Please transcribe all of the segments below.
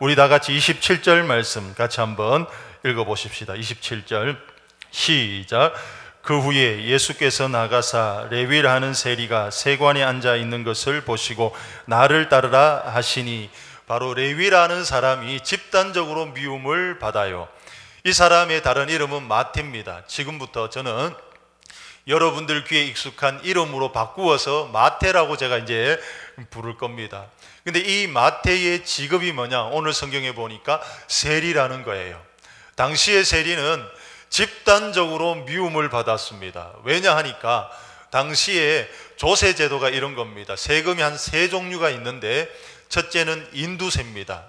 우리 다 같이 27절 말씀 같이 한번 읽어보십시다. 27절 시작. 그 후에 예수께서 나가사 레위라 하는 세리가 세관에 앉아 있는 것을 보시고 나를 따르라 하시니, 바로 레위라는 사람이 집단적으로 미움을 받아요. 이 사람의 다른 이름은 마태입니다. 지금부터 저는 여러분들 귀에 익숙한 이름으로 바꾸어서 마태라고 제가 이제 부를 겁니다. 근데 이 마태의 직업이 뭐냐? 오늘 성경에 보니까 세리라는 거예요. 당시의 세리는 집단적으로 미움을 받았습니다. 왜냐 하니까 당시에 조세 제도가 이런 겁니다. 세금이 한 세 종류가 있는데, 첫째는 인두세입니다.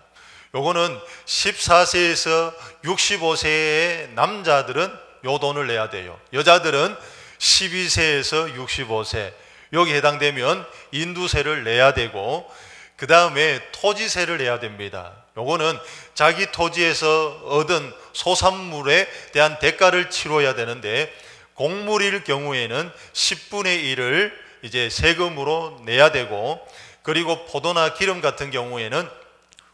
요거는 14세에서 65세의 남자들은 요 돈을 내야 돼요. 여자들은 12세에서 65세 여기 해당되면 인두세를 내야 되고, 그 다음에 토지세를 내야 됩니다. 요거는 자기 토지에서 얻은 소산물에 대한 대가를 치러야 되는데, 곡물일 경우에는 10분의 1을 이제 세금으로 내야 되고, 그리고 포도나 기름 같은 경우에는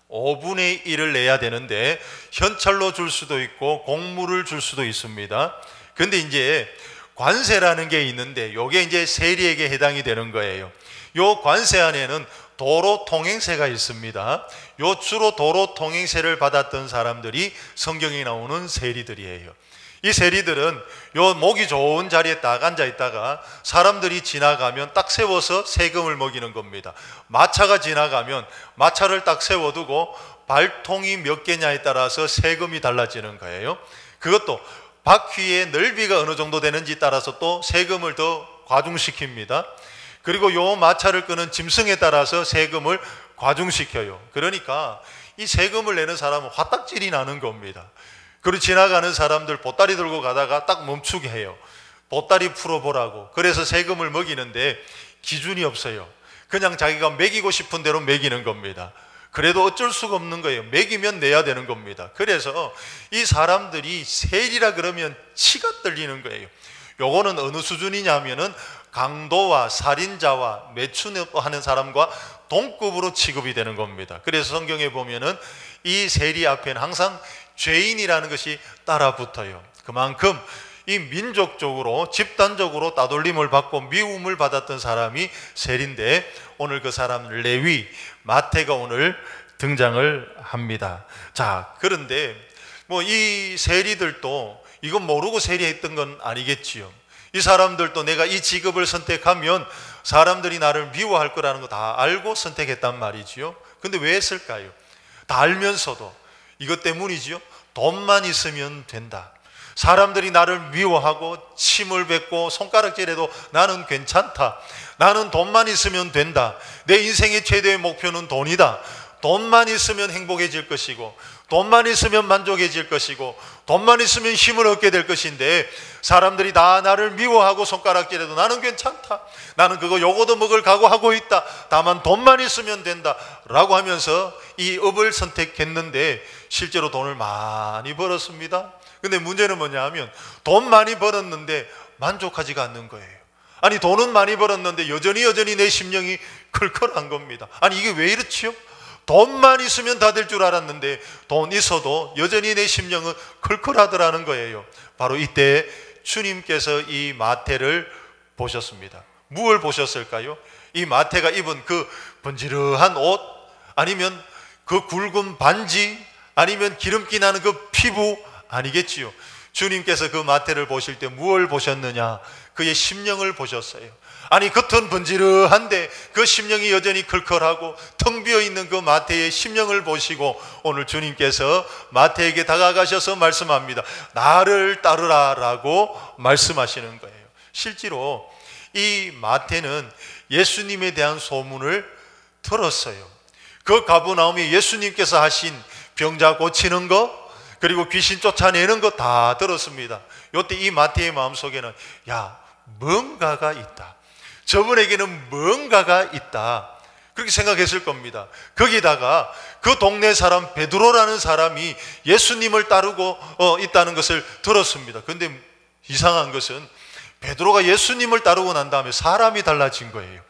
5분의 1을 내야 되는데 현찰로 줄 수도 있고 곡물을 줄 수도 있습니다. 근데 이제 관세라는 게 있는데 요게 이제 세리에게 해당이 되는 거예요. 요 관세 안에는 도로 통행세가 있습니다. 요 주로 도로 통행세를 받았던 사람들이 성경에 나오는 세리들이에요. 이 세리들은 요 목이 좋은 자리에 딱 앉아 있다가 사람들이 지나가면 딱 세워서 세금을 먹이는 겁니다. 마차가 지나가면 마차를 딱 세워두고 발통이 몇 개냐에 따라서 세금이 달라지는 거예요. 그것도 바퀴의 넓이가 어느 정도 되는지 따라서 또 세금을 더 과중시킵니다. 그리고 요 마차를 끄는 짐승에 따라서 세금을 과중시켜요. 그러니까 이 세금을 내는 사람은 화딱질이 나는 겁니다. 그리고 지나가는 사람들 보따리 들고 가다가 딱 멈추게 해요. 보따리 풀어보라고. 그래서 세금을 먹이는데 기준이 없어요. 그냥 자기가 먹이고 싶은 대로 먹이는 겁니다. 그래도 어쩔 수가 없는 거예요. 먹이면 내야 되는 겁니다. 그래서 이 사람들이 세리라 그러면 치가 떨리는 거예요. 요거는 어느 수준이냐면은 강도와 살인자와 매춘하는 사람과 동급으로 취급이 되는 겁니다. 그래서 성경에 보면은 이 세리 앞에는 항상 죄인이라는 것이 따라 붙어요. 그만큼 이 민족적으로 집단적으로 따돌림을 받고 미움을 받았던 사람이 세리인데, 오늘 그 사람 레위 마태가 오늘 등장을 합니다. 자, 그런데 뭐 이 세리들도 이건 모르고 세리했던 건 아니겠지요. 이 사람들도 내가 이 직업을 선택하면 사람들이 나를 미워할 거라는 거 다 알고 선택했단 말이지요. 근데 왜 했을까요? 다 알면서도 이것 때문이지요. 돈만 있으면 된다. 사람들이 나를 미워하고 침을 뱉고 손가락질해도 나는 괜찮다. 나는 돈만 있으면 된다. 내 인생의 최대의 목표는 돈이다. 돈만 있으면 행복해질 것이고, 돈만 있으면 만족해질 것이고, 돈만 있으면 힘을 얻게 될 것인데, 사람들이 다 나를 미워하고 손가락질해도 나는 괜찮다. 나는 그거 요거도 먹을 각오하고 있다. 다만 돈만 있으면 된다 라고 하면서 이 업을 선택했는데 실제로 돈을 많이 벌었습니다. 근데 문제는 뭐냐 하면 돈 많이 벌었는데 만족하지가 않는 거예요. 아니, 돈은 많이 벌었는데 여전히 내 심령이 클클한 겁니다. 아니, 이게 왜 이렇지요? 돈만 있으면 다 될 줄 알았는데 돈 있어도 여전히 내 심령은 클클하더라는 거예요. 바로 이때 주님께서 이 마태를 보셨습니다. 무엇을 보셨을까요? 이 마태가 입은 그 번지르한 옷, 아니면 그 굵은 반지, 아니면 기름기 나는 그 피부 아니겠지요. 주님께서 그 마태를 보실 때 무엇을 보셨느냐? 그의 심령을 보셨어요. 아니, 겉은 번지르한데 그 심령이 여전히 클클하고 텅 비어있는 그 마태의 심령을 보시고 오늘 주님께서 마태에게 다가가셔서 말씀합니다. 나를 따르라 라고 말씀하시는 거예요. 실제로 이 마태는 예수님에 대한 소문을 들었어요. 그 가버나움에 예수님께서 하신 병자 고치는 거, 그리고 귀신 쫓아내는 거 다 들었습니다. 이때 이 마태의 마음속에는 야, 뭔가가 있다. 저분에게는 뭔가가 있다. 그렇게 생각했을 겁니다. 거기다가 그 동네 사람 베드로라는 사람이 예수님을 따르고 있다는 것을 들었습니다. 그런데 이상한 것은 베드로가 예수님을 따르고 난 다음에 사람이 달라진 거예요.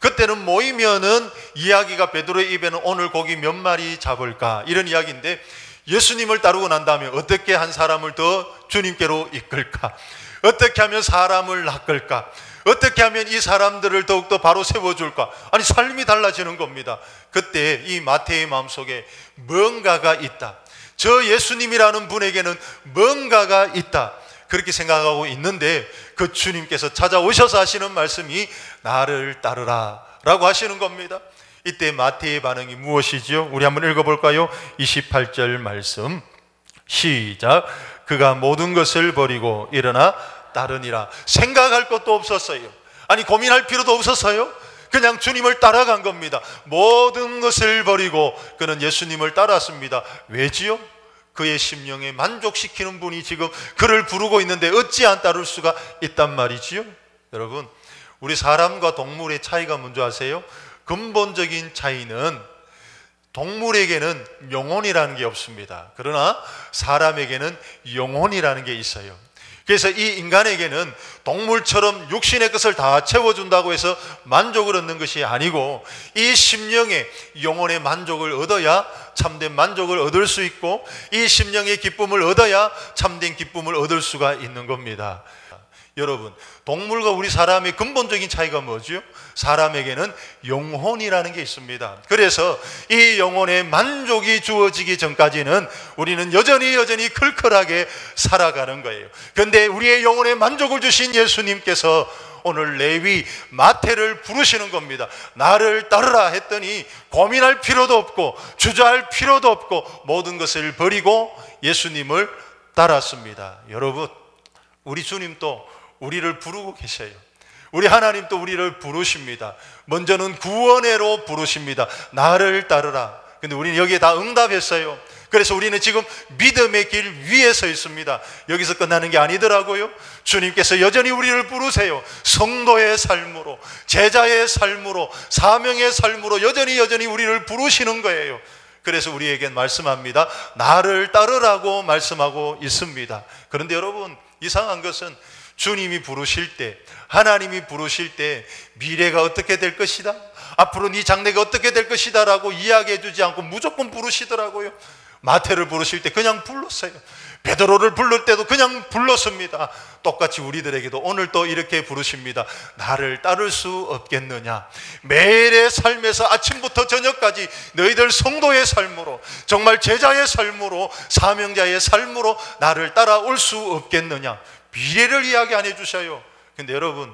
그때는 모이면은 이야기가 베드로의 입에는 오늘 고기 몇 마리 잡을까 이런 이야기인데, 예수님을 따르고 난 다음에 어떻게 한 사람을 더 주님께로 이끌까, 어떻게 하면 사람을 낚을까, 어떻게 하면 이 사람들을 더욱더 바로 세워줄까. 아니, 삶이 달라지는 겁니다. 그때 이 마태의 마음속에 뭔가가 있다, 저 예수님이라는 분에게는 뭔가가 있다, 그렇게 생각하고 있는데 그 주님께서 찾아오셔서 하시는 말씀이 나를 따르라 라고 하시는 겁니다. 이때 마태의 반응이 무엇이죠? 우리 한번 읽어볼까요? 28절 말씀 시작. 그가 모든 것을 버리고 일어나 따르니라. 생각할 것도 없었어요. 아니, 고민할 필요도 없었어요. 그냥 주님을 따라간 겁니다. 모든 것을 버리고 그는 예수님을 따랐습니다. 왜지요? 그의 심령에 만족시키는 분이 지금 그를 부르고 있는데 어찌 안 따를 수가 있단 말이지요? 여러분, 우리 사람과 동물의 차이가 뭔지 아세요? 근본적인 차이는 동물에게는 영혼이라는 게 없습니다. 그러나 사람에게는 영혼이라는 게 있어요. 그래서 이 인간에게는 동물처럼 육신의 것을 다 채워준다고 해서 만족을 얻는 것이 아니고, 이 심령의 영혼의 만족을 얻어야 참된 만족을 얻을 수 있고, 이 심령의 기쁨을 얻어야 참된 기쁨을 얻을 수가 있는 겁니다. 여러분, 동물과 우리 사람의 근본적인 차이가 뭐죠? 사람에게는 영혼이라는 게 있습니다. 그래서 이 영혼의 만족이 주어지기 전까지는 우리는 여전히 클컬하게 살아가는 거예요. 그런데 우리의 영혼의 만족을 주신 예수님께서 오늘 레위 마태를 부르시는 겁니다. 나를 따르라 했더니 고민할 필요도 없고 주저할 필요도 없고 모든 것을 버리고 예수님을 따랐습니다. 여러분, 우리 주님도 우리를 부르고 계셔요. 우리 하나님도 우리를 부르십니다. 먼저는 구원회로 부르십니다. 나를 따르라. 근데 우리는 여기에 다 응답했어요. 그래서 우리는 지금 믿음의 길 위에 서 있습니다. 여기서 끝나는 게 아니더라고요. 주님께서 여전히 우리를 부르세요. 성도의 삶으로, 제자의 삶으로, 사명의 삶으로 여전히 우리를 부르시는 거예요. 그래서 우리에겐 말씀합니다. 나를 따르라고 말씀하고 있습니다. 그런데 여러분, 이상한 것은 주님이 부르실 때, 하나님이 부르실 때 미래가 어떻게 될 것이다, 앞으로 네 장래가 어떻게 될 것이다 라고 이야기해 주지 않고 무조건 부르시더라고요. 마태를 부르실 때 그냥 불렀어요. 베드로를 부를 때도 그냥 불렀습니다. 똑같이 우리들에게도 오늘 또 이렇게 부르십니다. 나를 따를 수 없겠느냐. 매일의 삶에서 아침부터 저녁까지 너희들 성도의 삶으로, 정말 제자의 삶으로, 사명자의 삶으로 나를 따라올 수 없겠느냐. 미래를 이야기 안 해주셔요. 근데 여러분,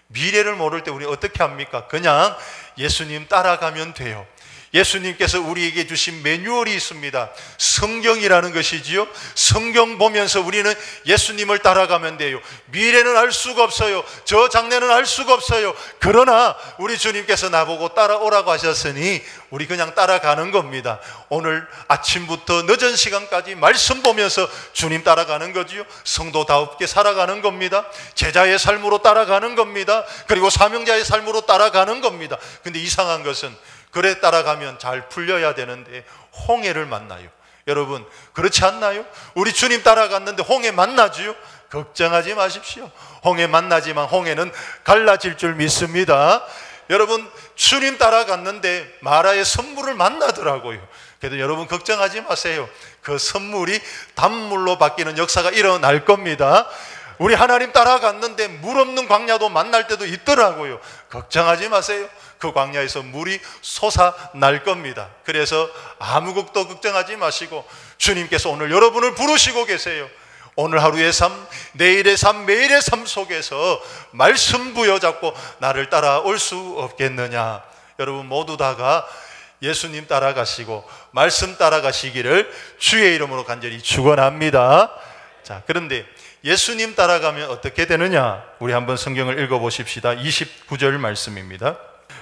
미래를 모를 때 우리 어떻게 합니까? 그냥 예수님 따라가면 돼요. 예수님께서 우리에게 주신 매뉴얼이 있습니다. 성경이라는 것이지요. 성경 보면서 우리는 예수님을 따라가면 돼요. 미래는 알 수가 없어요. 저 장래는 알 수가 없어요. 그러나 우리 주님께서 나보고 따라오라고 하셨으니 우리 그냥 따라가는 겁니다. 오늘 아침부터 늦은 시간까지 말씀 보면서 주님 따라가는 거지요. 성도다웁게 살아가는 겁니다. 제자의 삶으로 따라가는 겁니다. 그리고 사명자의 삶으로 따라가는 겁니다. 근데 이상한 것은 그래 따라가면 잘 풀려야 되는데 홍해를 만나요. 여러분, 그렇지 않나요? 우리 주님 따라갔는데 홍해 만나지요? 걱정하지 마십시오. 홍해 만나지만 홍해는 갈라질 줄 믿습니다. 여러분, 주님 따라갔는데 마라의 선물을 만나더라고요. 그래도 여러분 걱정하지 마세요. 그 선물이 단물로 바뀌는 역사가 일어날 겁니다. 우리 하나님 따라갔는데 물 없는 광야도 만날 때도 있더라고요. 걱정하지 마세요. 그 광야에서 물이 솟아날 겁니다. 그래서 아무것도 걱정하지 마시고 주님께서 오늘 여러분을 부르시고 계세요. 오늘 하루의 삶, 내일의 삶, 매일의 삶 속에서 말씀 부여잡고 나를 따라올 수 없겠느냐. 여러분 모두 다가 예수님 따라가시고 말씀 따라가시기를 주의 이름으로 간절히 축원합니다. 자, 그런데 예수님 따라가면 어떻게 되느냐? 우리 한번 성경을 읽어보십시다. 29절 말씀입니다.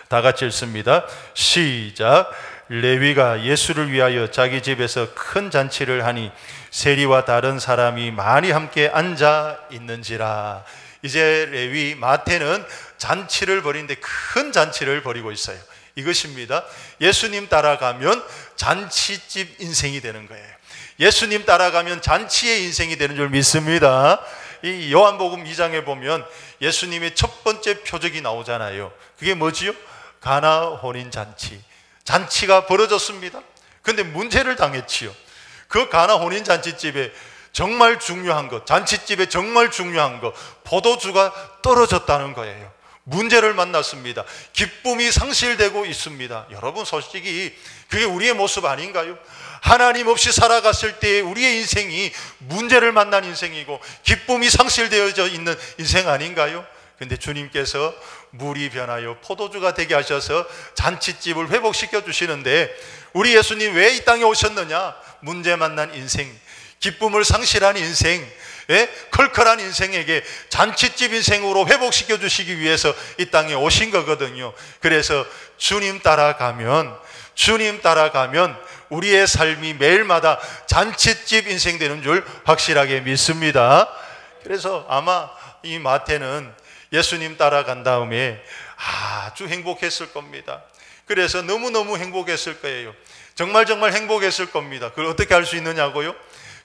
다 같이 읽습니다. 시작. 레위가 예수를 위하여 자기 집에서 큰 잔치를 하니 세리와 다른 사람이 많이 함께 앉아 있는지라. 이제 레위 마태는 잔치를 벌이는데 큰 잔치를 벌이고 있어요. 이것입니다. 예수님 따라가면 잔치집 인생이 되는 거예요. 예수님 따라가면 잔치의 인생이 되는 줄 믿습니다. 이 요한복음 2장에 보면 예수님의 첫 번째 표적이 나오잖아요. 그게 뭐지요? 가나 혼인 잔치가 벌어졌습니다. 근데 문제를 당했지요. 그 가나 혼인 잔치집에 정말 중요한 것, 잔치집에 정말 중요한 것, 포도주가 떨어졌다는 거예요. 문제를 만났습니다. 기쁨이 상실되고 있습니다. 여러분, 솔직히 그게 우리의 모습 아닌가요? 하나님 없이 살아갔을 때 우리의 인생이 문제를 만난 인생이고 기쁨이 상실되어져 있는 인생 아닌가요? 근데 주님께서 물이 변하여 포도주가 되게 하셔서 잔치집을 회복시켜 주시는데, 우리 예수님 왜 이 땅에 오셨느냐? 문제 만난 인생, 기쁨을 상실한 인생, 컬컬한 인생에게 잔치집 인생으로 회복시켜 주시기 위해서 이 땅에 오신 거거든요. 그래서 주님 따라가면 우리의 삶이 매일마다 잔치집 인생 되는 줄 확실하게 믿습니다. 그래서 아마 이 마태는 예수님 따라간 다음에 아주 행복했을 겁니다. 그래서 너무너무 행복했을 거예요. 정말 행복했을 겁니다. 그걸 어떻게 알 수 있느냐고요?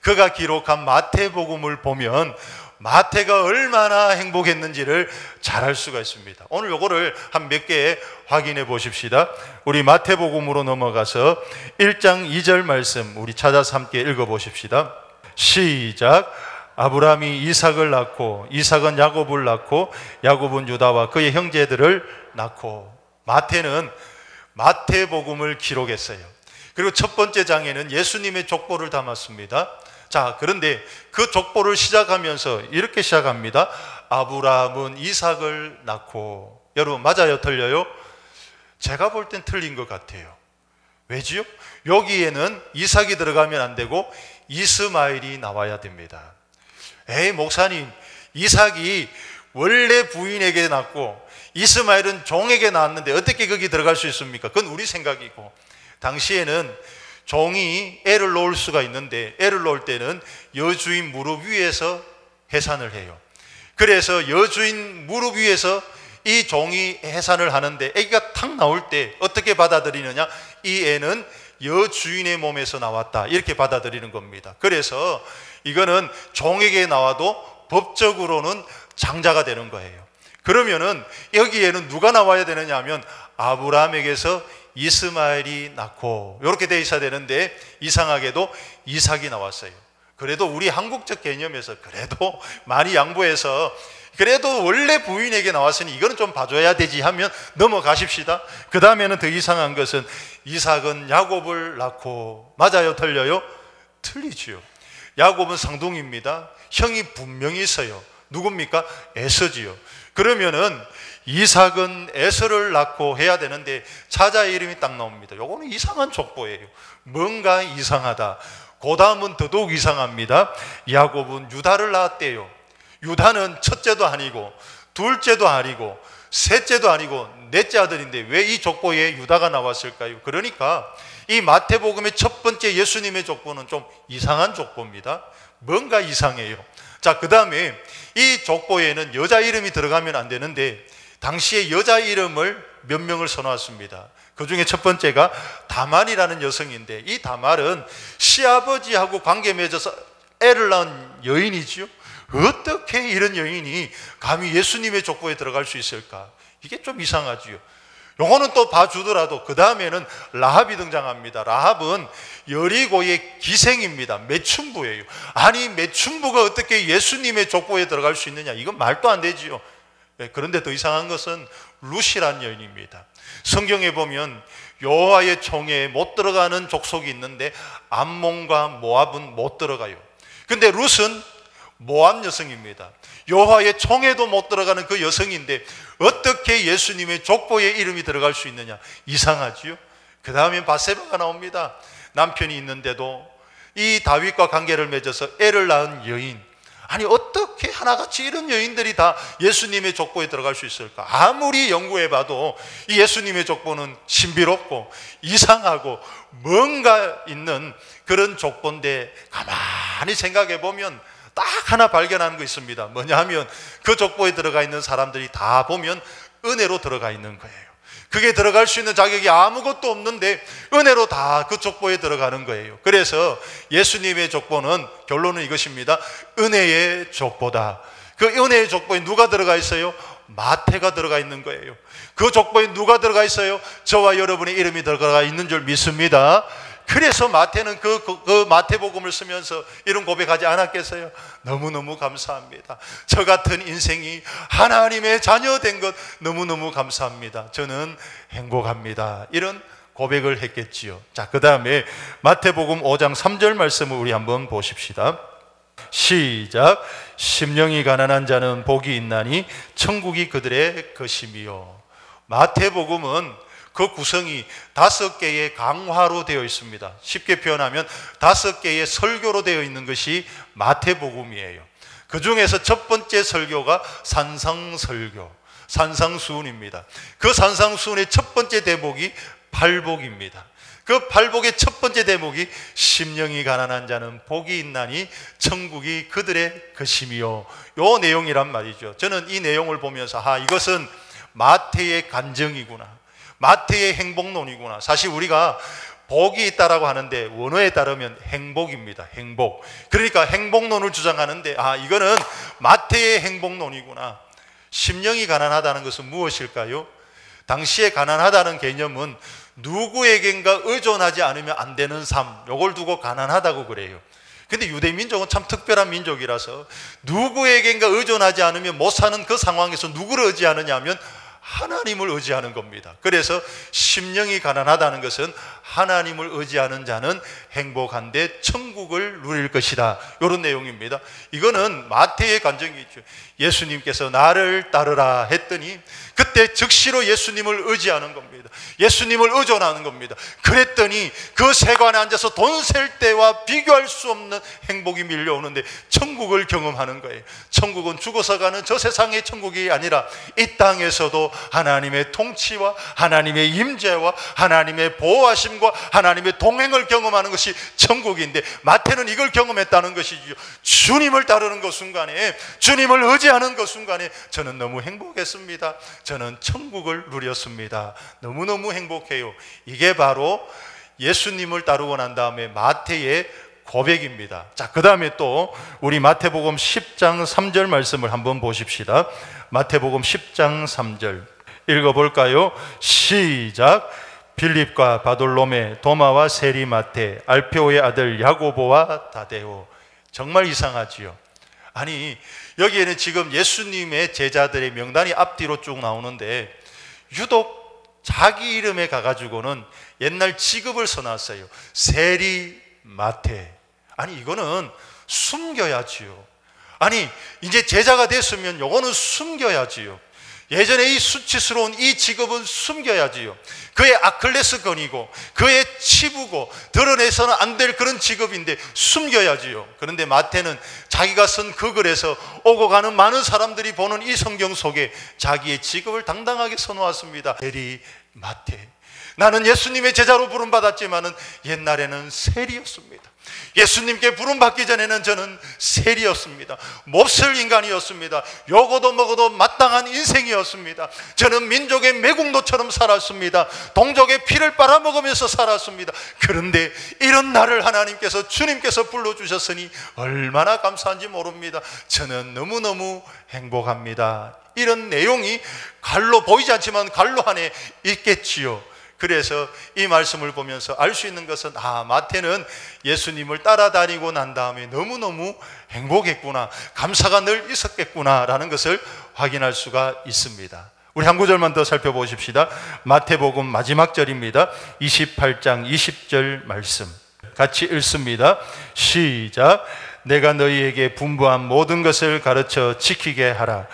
그가 기록한 마태복음을 보면 마태가 얼마나 행복했는지를 잘 알 수가 있습니다. 오늘 요거를 한 몇 개 확인해 보십시다. 우리 마태복음으로 넘어가서 1장 2절 말씀 우리 찾아서 함께 읽어 보십시다. 시작. 아브라함이 이삭을 낳고 이삭은 야곱을 낳고 야곱은 유다와 그의 형제들을 낳고. 마태는 마태복음을 기록했어요. 그리고 첫 번째 장에는 예수님의 족보를 담았습니다. 자, 그런데 그 족보를 시작하면서 이렇게 시작합니다. 아브라함은 이삭을 낳고. 여러분, 맞아요, 틀려요? 제가 볼 땐 틀린 것 같아요. 왜지요? 여기에는 이삭이 들어가면 안 되고 이스마엘이 나와야 됩니다. 에이, 목사님, 이삭이 원래 부인에게 낳고 이스마엘은 종에게 낳았는데 어떻게 거기 들어갈 수 있습니까? 그건 우리 생각이고, 당시에는 종이 애를 놓을 수가 있는데 애를 놓을 때는 여주인 무릎 위에서 해산을 해요. 그래서 여주인 무릎 위에서 이 종이 해산을 하는데 애기가 탁 나올 때 어떻게 받아들이느냐? 이 애는 여주인의 몸에서 나왔다, 이렇게 받아들이는 겁니다. 그래서 이거는 종에게 나와도 법적으로는 장자가 되는 거예요. 그러면은 여기에는 누가 나와야 되느냐 하면 아브라함에게서 이스마엘이 낳고, 이렇게 돼 있어야 되는데 이상하게도 이삭이 나왔어요. 그래도 우리 한국적 개념에서 그래도 많이 양보해서 그래도 원래 부인에게 나왔으니 이거는 좀 봐줘야 되지 하면 넘어가십시다. 그 다음에는 더 이상한 것은 이삭은 야곱을 낳고. 맞아요, 틀려요? 틀리지요. 야곱은 쌍둥이입니다. 형이 분명히 있어요. 누굽니까? 에서지요. 그러면은 이삭은 에서를 낳고 해야 되는데 차자의 이름이 딱 나옵니다. 요거는 이상한 족보예요. 뭔가 이상하다. 그 다음은 더더욱 이상합니다. 야곱은 유다를 낳았대요. 유다는 첫째도 아니고 둘째도 아니고 셋째도 아니고 넷째 아들인데 왜 이 족보에 유다가 나왔을까요? 그러니까 이 마태복음의 첫 번째 예수님의 족보는 좀 이상한 족보입니다. 뭔가 이상해요. 자, 그 다음에 이 족보에는 여자 이름이 들어가면 안 되는데 당시에 여자 이름을 몇 명을 써놨습니다. 그 중에 첫 번째가 다말이라는 여성인데, 이 다말은 시아버지하고 관계 맺어서 애를 낳은 여인이지요. 어떻게 이런 여인이 감히 예수님의 족보에 들어갈 수 있을까? 이게 좀 이상하지요. 요거는 또 봐주더라도 그 다음에는 라합이 등장합니다. 라합은 여리고의 기생입니다. 매춘부예요. 아니, 매춘부가 어떻게 예수님의 족보에 들어갈 수 있느냐? 이건 말도 안 되지요. 그런데 더 이상한 것은 룻이라는 여인입니다. 성경에 보면 여호와의 총회에 못 들어가는 족속이 있는데 암몬과 모압은 못 들어가요. 근데 룻은 모압 여성입니다. 여호와의 총회도 못 들어가는 그 여성인데 어떻게 예수님의 족보에 이름이 들어갈 수 있느냐? 이상하지요. 그 다음에 바세바가 나옵니다. 남편이 있는데도 이 다윗과 관계를 맺어서 애를 낳은 여인. 아니, 어떻게 하나같이 이런 여인들이 다 예수님의 족보에 들어갈 수 있을까? 아무리 연구해봐도 이 예수님의 족보는 신비롭고 이상하고 뭔가 있는 그런 족보인데, 가만히 생각해보면 딱 하나 발견하는 거 있습니다. 뭐냐 하면 그 족보에 들어가 있는 사람들이 다 보면 은혜로 들어가 있는 거예요. 그게 들어갈 수 있는 자격이 아무것도 없는데 은혜로 다 그 족보에 들어가는 거예요. 그래서 예수님의 족보는, 결론은 이것입니다. 은혜의 족보다. 그 은혜의 족보에 누가 들어가 있어요? 마태가 들어가 있는 거예요. 그 족보에 누가 들어가 있어요? 저와 여러분의 이름이 들어가 있는 줄 믿습니다. 그래서 마태는 그 마태복음을 쓰면서 이런 고백하지 않았겠어요? 너무너무 감사합니다. 저 같은 인생이 하나님의 자녀 된 것 너무너무 감사합니다. 저는 행복합니다. 이런 고백을 했겠지요. 자, 그 다음에 마태복음 5장 3절 말씀을 우리 한번 보십시다. 시작. 심령이 가난한 자는 복이 있나니 천국이 그들의 것임이요. 마태복음은 그 구성이 5개의 강화로 되어 있습니다. 쉽게 표현하면 5개의 설교로 되어 있는 것이 마태복음이에요. 그 중에서 첫 번째 설교가 산상설교, 산상수훈입니다. 그 산상수훈의 첫 번째 대목이 팔복입니다. 그 팔복의 첫 번째 대목이 심령이 가난한 자는 복이 있나니 천국이 그들의 것임이요. 요 내용이란 말이죠. 저는 이 내용을 보면서 이것은 마태의 간증이구나, 마태의 행복론이구나. 사실 우리가 복이 있다라고 하는데 원어에 따르면 행복입니다. 행복. 그러니까 행복론을 주장하는데 이거는 마태의 행복론이구나. 심령이 가난하다는 것은 무엇일까요? 당시에 가난하다는 개념은 누구에겐가 의존하지 않으면 안 되는 삶, 요걸 두고 가난하다고 그래요. 근데 유대민족은 참 특별한 민족이라서 누구에겐가 의존하지 않으면 못 사는 그 상황에서 누구를 의지하느냐 하면 하나님을 의지하는 겁니다. 그래서 심령이 가난하다는 것은 하나님을 의지하는 자는 행복한데 천국을 누릴 것이다, 이런 내용입니다. 이거는 마태의 간증이죠. 예수님께서 나를 따르라 했더니 그때 즉시로 예수님을 의지하는 겁니다. 예수님을 의존하는 겁니다. 그랬더니 그 세관에 앉아서 돈 셀 때와 비교할 수 없는 행복이 밀려오는데 천국을 경험하는 거예요. 천국은 죽어서 가는 저 세상의 천국이 아니라 이 땅에서도 하나님의 통치와 하나님의 임재와 하나님의 보호하심과 하나님의 동행을 경험하는 것이 천국인데, 마태는 이걸 경험했다는 것이죠. 주님을 따르는 그 순간에, 주님을 의지하는 그 순간에 저는 너무 행복했습니다. 저는 천국을 누렸습니다. 너무너무 행복해요. 이게 바로 예수님을 따르고 난 다음에 마태의 고백입니다. 자, 그 다음에 또 우리 마태복음 10장 3절 말씀을 한번 보십시다. 마태복음 10장 3절 읽어볼까요? 시작. 빌립과 바돌로메, 도마와 세리마테, 알페오의 아들 야고보와 다데오. 정말 이상하지요. 아니, 여기에는 지금 예수님의 제자들의 명단이 앞뒤로 쭉 나오는데 유독 자기 이름에 가가지고는 옛날 직업을 써놨어요. 세리마테. 아니, 이거는 숨겨야지요. 아니, 이제 제자가 됐으면 요거는 숨겨야지요. 예전에 이 수치스러운 이 직업은 숨겨야지요. 그의 아클레스건이고 그의 치부고 드러내서는 안 될 그런 직업인데 숨겨야지요. 그런데 마태는 자기가 쓴 그 글에서 오고 가는 많은 사람들이 보는 이 성경 속에 자기의 직업을 당당하게 써놓았습니다. 세리마테. 나는 예수님의 제자로 부름받았지만은 옛날에는 세리였습니다. 예수님께 부름받기 전에는 저는 세리였습니다. 몹쓸 인간이었습니다. 요거도 먹어도 마땅한 인생이었습니다. 저는 민족의 매국노처럼 살았습니다. 동족의 피를 빨아먹으면서 살았습니다. 그런데 이런 나를 하나님께서, 주님께서 불러주셨으니 얼마나 감사한지 모릅니다. 저는 너무너무 행복합니다. 이런 내용이 갈로 보이지 않지만 갈로 안에 있겠지요. 그래서 이 말씀을 보면서 알 수 있는 것은 마태는 예수님을 따라다니고 난 다음에 너무너무 행복했구나, 감사가 늘 있었겠구나 라는 것을 확인할 수가 있습니다. 우리 한 구절만 더 살펴보십시다. 마태복음 마지막 절입니다. 28장 20절 말씀 같이 읽습니다. 시작. 내가 너희에게 분부한 모든 것을 가르쳐 지키게 하라.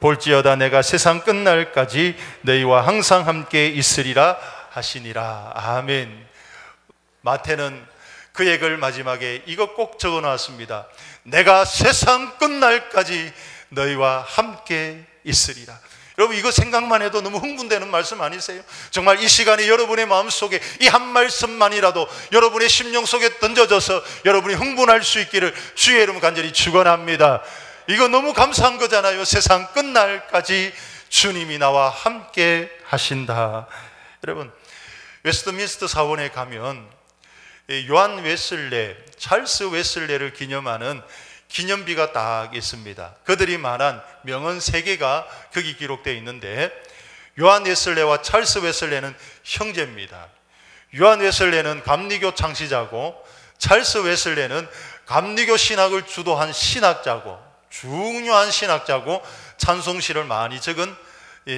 볼지어다 내가 세상 끝날까지 너희와 항상 함께 있으리라 하시니라. 아멘. 마태는 그의 글 마지막에 이것 꼭 적어 놨습니다. 내가 세상 끝날까지 너희와 함께 있으리라. 여러분, 이거 생각만 해도 너무 흥분되는 말씀 아니세요? 정말 이 시간에 여러분의 마음속에 이 한 말씀만이라도 여러분의 심령 속에 던져져서 여러분이 흥분할 수 있기를 주의 이름 간절히 축원합니다. 이거 너무 감사한 거잖아요. 세상 끝날까지 주님이 나와 함께 하신다. 여러분, 웨스트민스터 사원에 가면 요한 웨슬레, 찰스 웨슬레를 기념하는 기념비가 딱 있습니다. 그들이 말한 명언 3개가 거기 기록되어 있는데, 요한 웨슬레와 찰스 웨슬레는 형제입니다. 요한 웨슬레는 감리교 창시자고 찰스 웨슬레는 감리교 신학을 주도한 신학자고 중요한 신학자고 찬송시를 많이 적은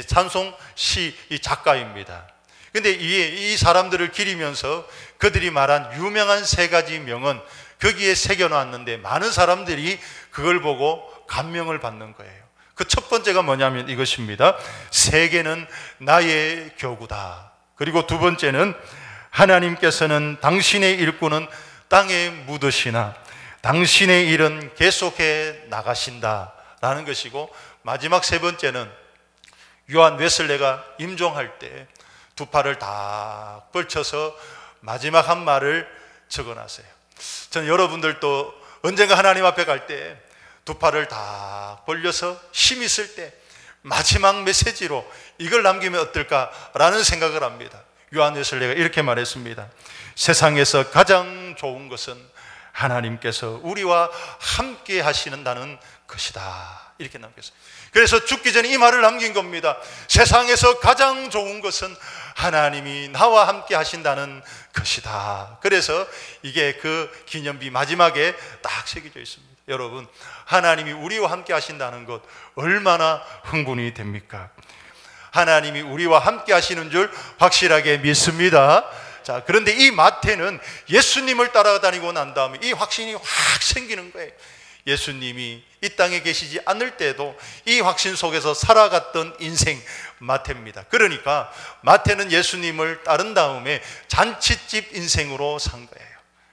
찬송시 작가입니다. 근데 이 사람들을 기리면서 그들이 말한 유명한 3가지 명언 거기에 새겨놨는데 많은 사람들이 그걸 보고 감명을 받는 거예요. 그 첫 번째가 뭐냐면 이것입니다. 세계는 나의 교구다. 그리고 두 번째는 하나님께서는 당신의 일꾼은 땅에 묻으시나 당신의 일은 계속해 나가신다 라는 것이고, 마지막 3번째는 요한 웨슬레가 임종할 때 2 팔을 다 펼쳐서 마지막 한 말을 적어놨어요. 저는 여러분들도 언젠가 하나님 앞에 갈 때 2 팔을 다 벌려서 힘 있을 때 마지막 메시지로 이걸 남기면 어떨까라는 생각을 합니다. 요한 웨슬레가 이렇게 말했습니다. 세상에서 가장 좋은 것은 하나님께서 우리와 함께 하시는다는 것이다. 이렇게 남겼어요. 그래서 죽기 전에 이 말을 남긴 겁니다. 세상에서 가장 좋은 것은 하나님이 나와 함께 하신다는 것이다. 그래서 이게 그 기념비 마지막에 딱 새겨져 있습니다. 여러분, 하나님이 우리와 함께 하신다는 것 얼마나 흥분이 됩니까? 하나님이 우리와 함께 하시는 줄 확실하게 믿습니다. 자, 그런데 이 마태는 예수님을 따라다니고 난 다음에 이 확신이 확 생기는 거예요. 예수님이 이 땅에 계시지 않을 때도 이 확신 속에서 살아갔던 인생 마태입니다. 그러니까 마태는 예수님을 따른 다음에 잔치집 인생으로 산 거예요.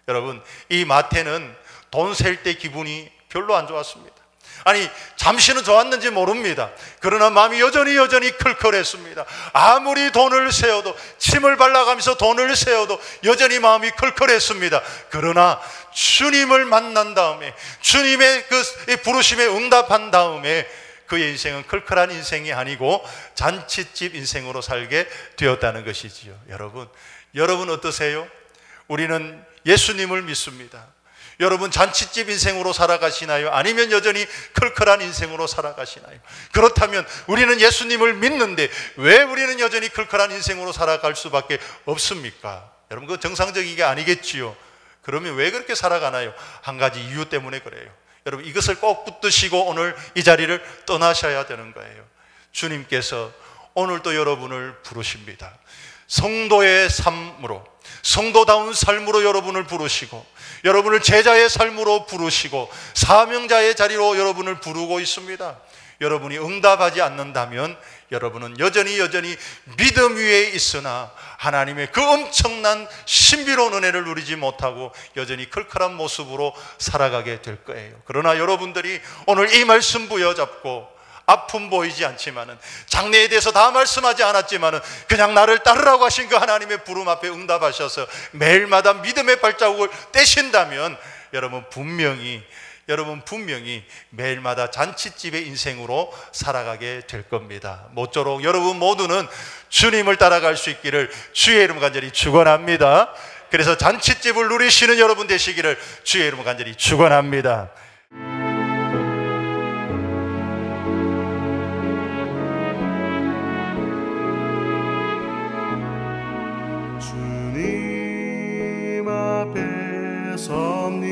여러분, 이 마태는 돈 셀 때 기분이 별로 안 좋았습니다. 아니, 잠시는 좋았는지 모릅니다. 그러나 마음이 여전히 클컬했습니다. 아무리 돈을 세어도, 침을 발라가면서 돈을 세어도 여전히 마음이 클컬했습니다. 그러나 주님을 만난 다음에, 주님의 그 부르심에 응답한 다음에 그의 인생은 클컬한 인생이 아니고 잔치집 인생으로 살게 되었다는 것이지요. 여러분 어떠세요? 우리는 예수님을 믿습니다. 여러분 잔치집 인생으로 살아가시나요? 아니면 여전히 클컬한 인생으로 살아가시나요? 그렇다면 우리는 예수님을 믿는데 왜 우리는 여전히 클컬한 인생으로 살아갈 수밖에 없습니까? 여러분, 그건 정상적인 게 아니겠지요. 그러면 왜 그렇게 살아가나요? 한 가지 이유 때문에 그래요. 여러분, 이것을 꼭 붙드시고 오늘 이 자리를 떠나셔야 되는 거예요. 주님께서 오늘도 여러분을 부르십니다. 성도의 삶으로, 성도다운 삶으로 여러분을 부르시고, 여러분을 제자의 삶으로 부르시고, 사명자의 자리로 여러분을 부르고 있습니다. 여러분이 응답하지 않는다면 여러분은 여전히 믿음 위에 있으나 하나님의 그 엄청난 신비로운 은혜를 누리지 못하고 여전히 클컬한 모습으로 살아가게 될 거예요. 그러나 여러분들이 오늘 이 말씀 부여잡고, 아픔 보이지 않지만은, 장래에 대해서 다 말씀하지 않았지만은 그냥 나를 따르라고 하신 그 하나님의 부름 앞에 응답하셔서 매일마다 믿음의 발자국을 떼신다면 여러분 분명히 매일마다 잔치집의 인생으로 살아가게 될 겁니다. 모쪼록 여러분 모두는 주님을 따라갈 수 있기를 주의 이름 간절히 축원합니다. 그래서 잔치집을 누리시는 여러분 되시기를 주의 이름 간절히 축원합니다. 주님 앞에 섭니다.